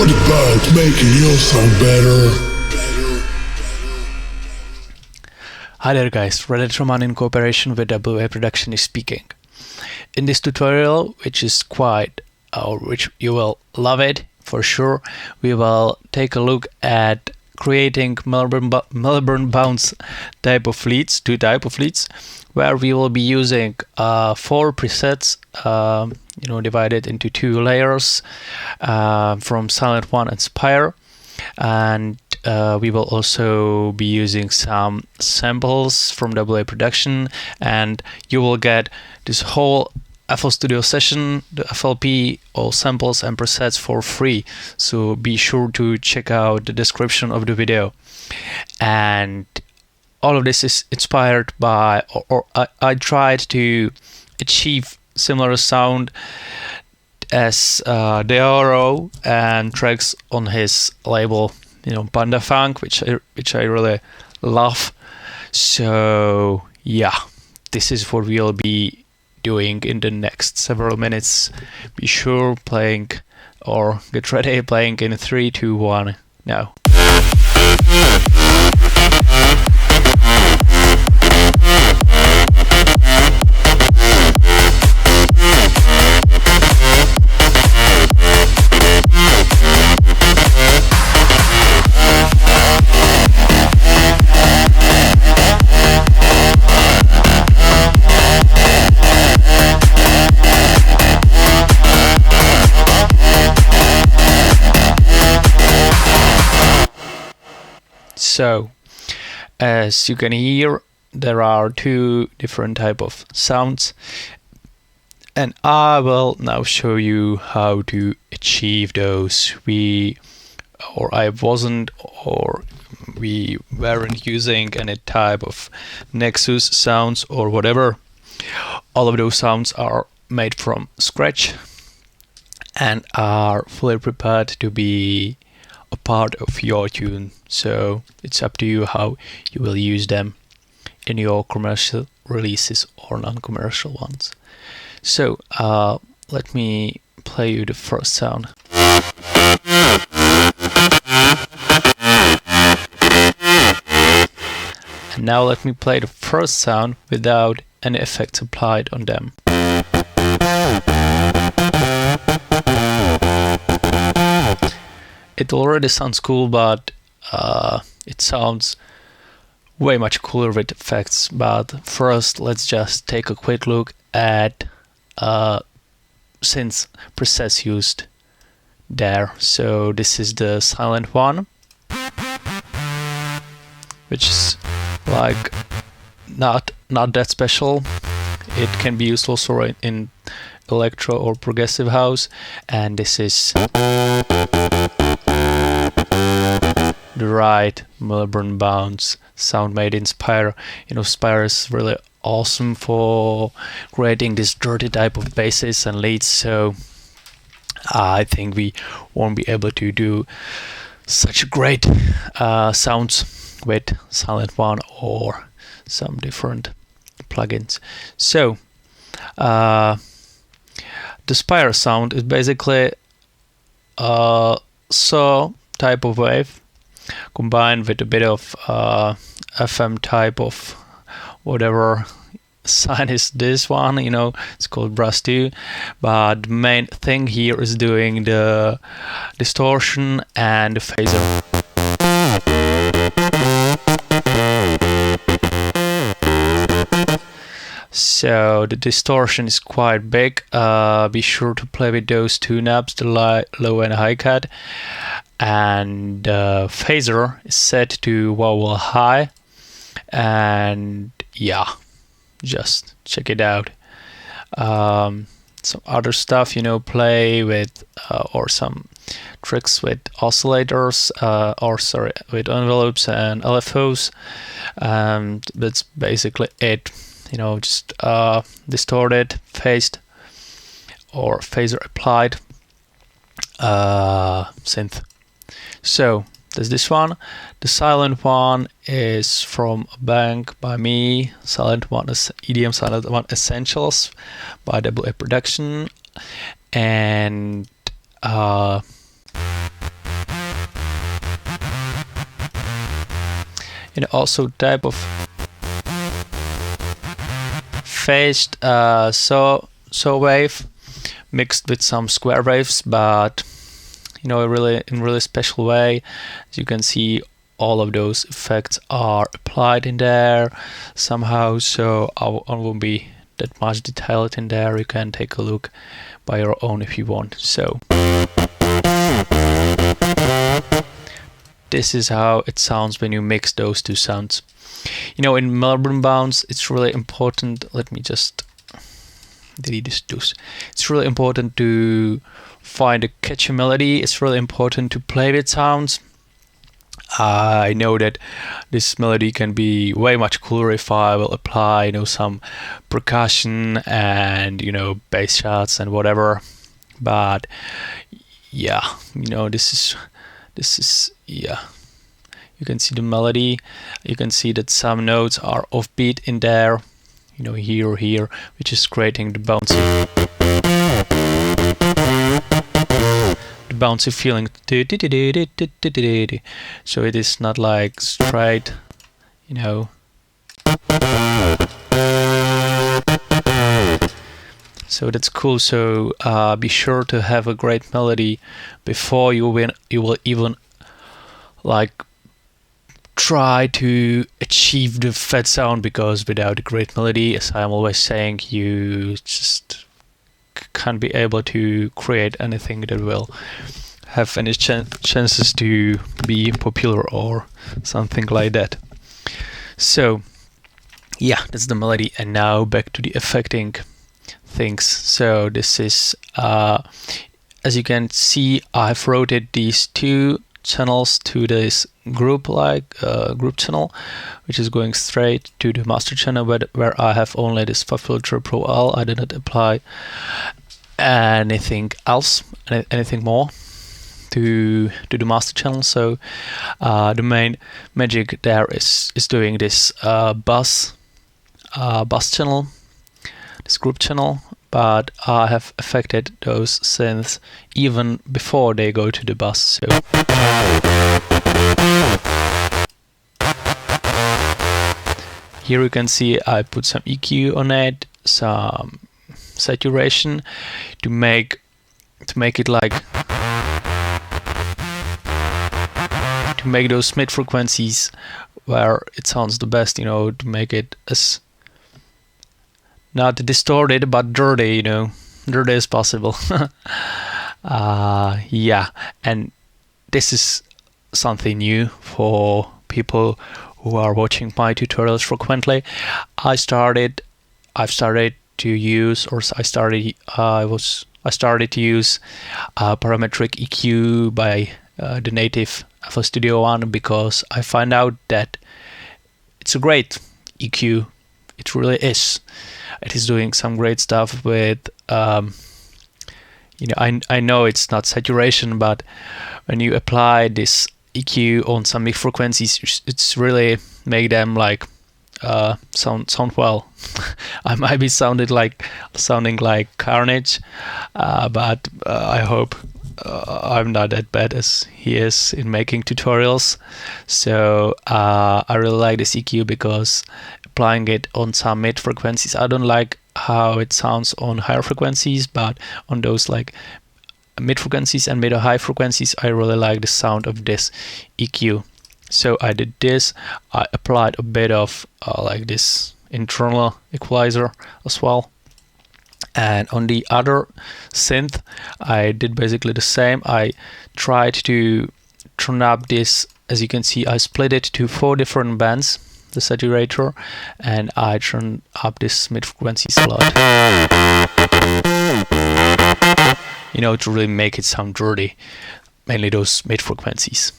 What about making your sound better? Hi there guys, Redhead Roman in cooperation with WA Production is speaking. In this tutorial, which you will love it for sure, we will take a look at creating Melbourne Bounce type of leads, two type of leads, where we will be using 4 presets, divided into 2 layers from Sylenth1 Spire, and we will also be using some samples from WA Production, and you will get this whole FL Studio session, the FLP, all samples and presets for free. So be sure to check out the description of the video. And all of this is inspired by, I tried to achieve similar sound as Deorro and tracks on his label, Panda Funk, which I really love. So yeah, this is what we'll be doing in the next several minutes. Be sure playing, or get ready playing in 3, 2, 1 now. So, as you can hear, there are 2 different type of sounds, and I will now show you how to achieve those. We weren't using any type of Nexus sounds or whatever. All of those sounds are made from scratch and are fully prepared to be a part of your tune, so it's up to you how you will use them in your commercial releases or non-commercial ones. So let me play you the first sound. And now let me play the first sound without any effects applied on them. It already sounds cool, but it sounds way much cooler with effects. But first, let's just take a quick look at synth presets used there. So this is the Sylenth1, which is like not that special. It can be used also in electro or progressive house, and this is the right Melbourne Bounce sound made in Spire. Spire is really awesome for creating this dirty type of basses and leads, so I think we won't be able to do such great sounds with Sylenth1 or some different plugins. So the Spire sound is basically a saw type of wave combined with a bit of FM type of whatever sign is this one, it's called brass 2, but the main thing here is doing the distortion and the phaser. So the distortion is quite big. Be sure to play with those 2 knobs, the low and high cut, and phaser is set to vowel high, and yeah, just check it out. Some other stuff, play with or some tricks with oscillators, with envelopes and LFOs. That's basically it. Just distorted, phased, or phaser applied synth. So there's this one. The Sylenth1 is from a bank by me. Sylenth1 is EDM Sylenth1 Essentials by WA Production, and and also type of phased saw wave mixed with some square waves, but in really special way. As you can see, all of those effects are applied in there somehow, so I won't be that much detailed in there. You can take a look by your own if you want. So this is how it sounds when you mix those two sounds. In Melbourne Bounce, it's really important. Let me just delete this. It's really important to find a catchy melody. It's really important to play with sounds. I know that this melody can be way much cooler if I will apply, some percussion and, bass shots and whatever. But yeah, this is yeah. You can see the melody. You can see that some notes are offbeat in there, here, which is creating the bouncy feeling. So it is not like straight, So that's cool. So be sure to have a great melody before you will even try to achieve the fat sound, because without a great melody, as I'm always saying, you just can't be able to create anything that will have any chances to be popular or something like that. So yeah, that's the melody, and now back to the affecting things. So this is as you can see, I've routed these two channels to this group channel, which is going straight to the master channel, where I have only this FLP filter Pro L. I did not apply anything else, anything more to the master channel. So the main magic there is doing this bus channel, this group channel, but I have affected those synths even before they go to the bus. So here you can see I put some EQ on it, some saturation to make it like to make those mid frequencies where it sounds the best, to make it as not distorted but dirty, dirty as possible. Yeah, and this is something new for people who are watching my tutorials frequently. I started to use parametric EQ by the native FL Studio 1, because I find out that it's a great EQ. It really is. It is doing some great stuff with I know it's not saturation, but when you apply this EQ on some mid frequencies, it's really make them like sound well. I might be sounding like Carnage, but I hope I'm not that bad as he is in making tutorials. So I really like this EQ because applying it on some mid frequencies, I don't like how it sounds on higher frequencies, but on those like mid frequencies and mid or high frequencies, I really like the sound of this EQ. So I did this. I applied a bit of like this internal equalizer as well. And on the other synth, I did basically the same. I tried to turn up this. As you can see, I split it to 4 different bands, the saturator, and I turned up this mid frequency slot, to really make it sound dirty, mainly those mid frequencies.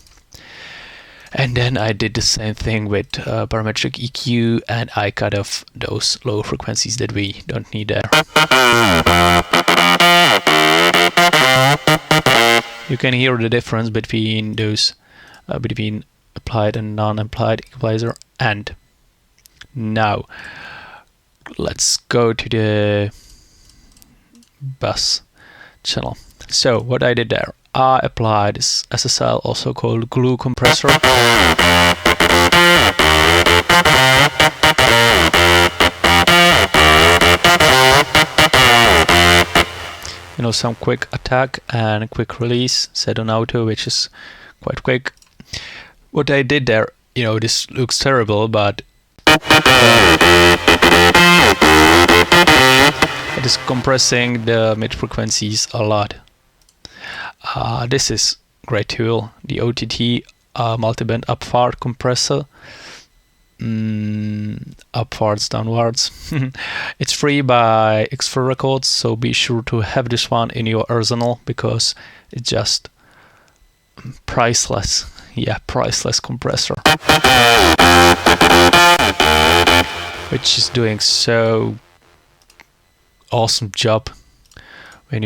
And then I did the same thing with parametric EQ, and I cut off those low frequencies that we don't need there. You can hear the difference between those between applied and non-applied equalizer. And now let's go to the bus channel. So what I did there, I applied this SSL, also called glue compressor. You know, some quick attack and quick release set on auto, which is quite quick. What I did there, you know, this looks terrible, but it is compressing the mid frequencies a lot. This is great tool, the OTT multiband upward compressor. Upwards, downwards. It's free by X4 Records, so be sure to have this one in your arsenal because it's just priceless. Yeah, priceless compressor, which is doing so awesome job when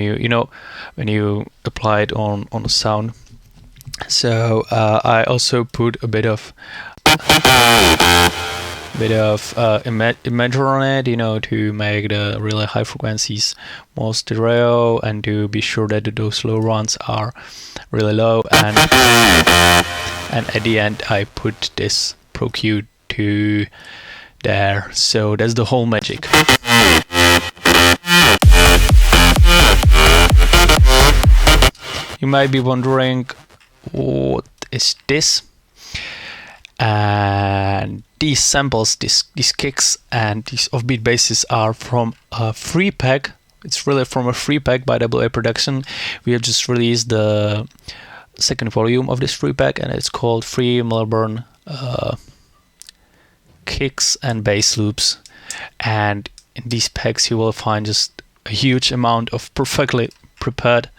when you apply it on the sound. So I also put a bit of imager on it, you know, to make the really high frequencies more stereo and to be sure that those low ones are really low, and at the end I put this Pro Q2 there. So that's the whole magic. You might be wondering, what is this? And these samples, these kicks and these offbeat basses are from a free pack. It's really from a free pack by WA Production. We have just released the second volume of this free pack, and it's called Free Melbourne Kicks and Bass Loops. And in these packs you will find just a huge amount of perfectly prepared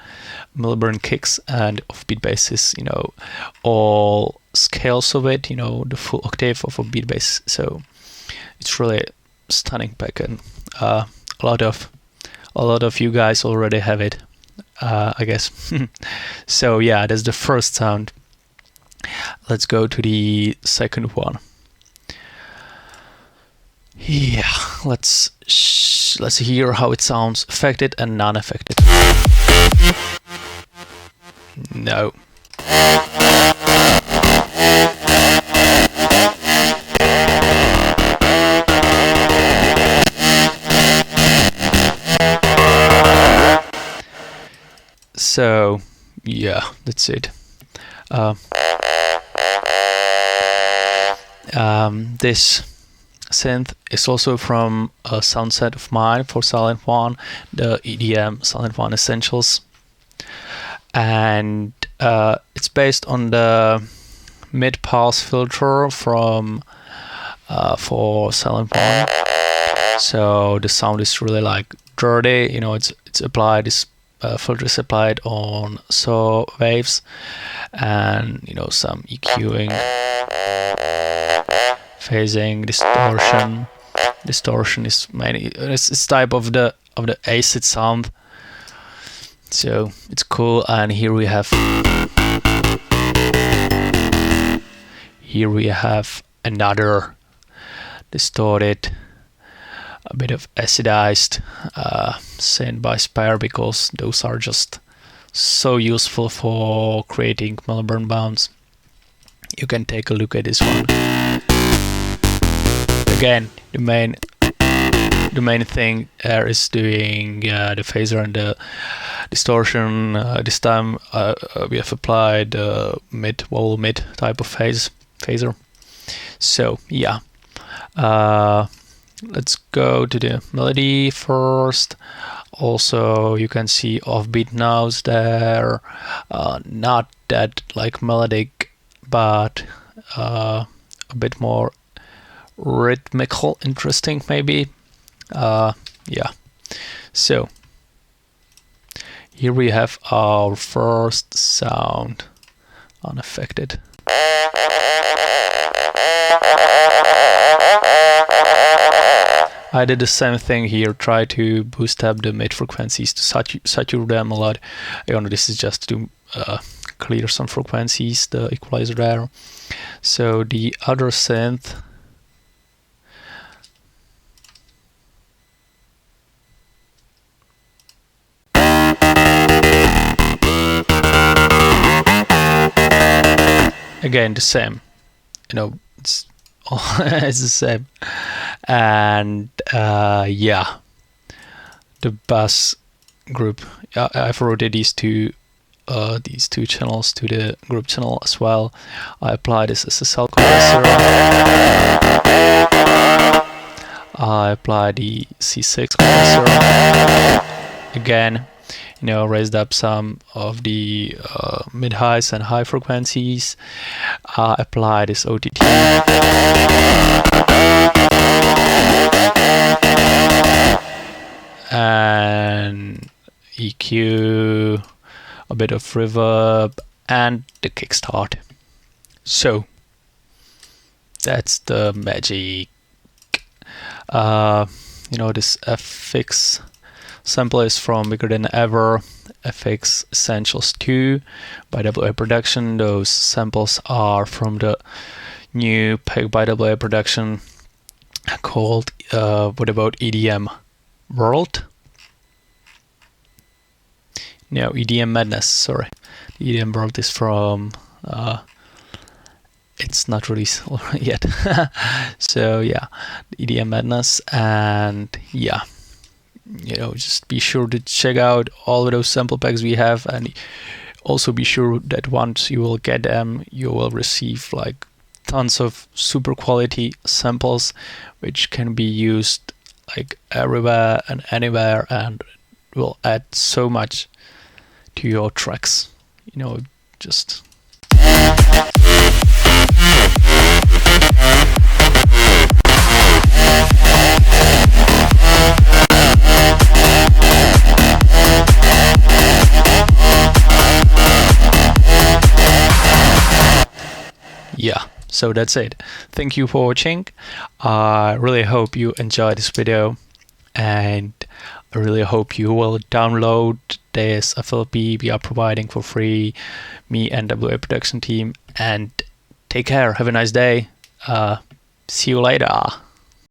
Melbourne kicks and offbeat basses, you know, all scales of it, you know, the full octave of a beat bass. So it's really stunning pack, and a lot of you guys already have it, I guess. So yeah, that's the first sound. Let's go to the second one. Yeah, let's hear how it sounds affected and non-affected. No. So yeah, that's it. This synth is also from a sound set of mine for Sylenth1, the EDM Sylenth1 Essentials, and it's based on the mid-pass filter from for Sylenth1. So the sound is really like dirty, you know. It's applied. This filter is applied on saw waves, and you know, some EQing, phasing, distortion. Distortion is mainly it's type of the acid sound. So it's cool. And here we have another distorted, a bit of acidized synth by Spire, because those are just so useful for creating Melbourne Bounce. You can take a look at this one. Again, the main thing there is doing the phaser and the distortion. This time we have applied wall mid type of phaser. So yeah, let's go to the melody first. Also, you can see offbeat notes there, not that like melodic, but a bit more rhythmical, interesting maybe. Yeah, so here we have our first sound, unaffected. I did the same thing here, try to boost up the mid frequencies to saturate them a lot. You know, this is just to clear some frequencies, the equalizer there. So the other synth, again the same, you know, it's it's the same. And yeah, the bass group, I've routed these two channels to the group channel as well. I apply this SSL compressor. I apply the C6 compressor again, raised up some of the mid highs and high frequencies. I apply this OTT and EQ, a bit of reverb, and the kickstart. So that's the magic. This FX sample is from Bigger Than Ever, FX Essentials 2 by WA Production. Those samples are from the new pack by WA Production called What About EDM World? No, EDM Madness, sorry. The EDM World is from it's not released yet. So yeah, EDM Madness, and yeah, just be sure to check out all of those sample packs we have, and also be sure that once you will get them, you will receive like tons of super quality samples which can be used like everywhere and anywhere, and will add so much to your tracks. Just yeah, so that's it. Thank you for watching. I really hope you enjoyed this video, and I really hope you will download this FLP we are providing for free, me and WA Production team. And take care, have a nice day, see you later.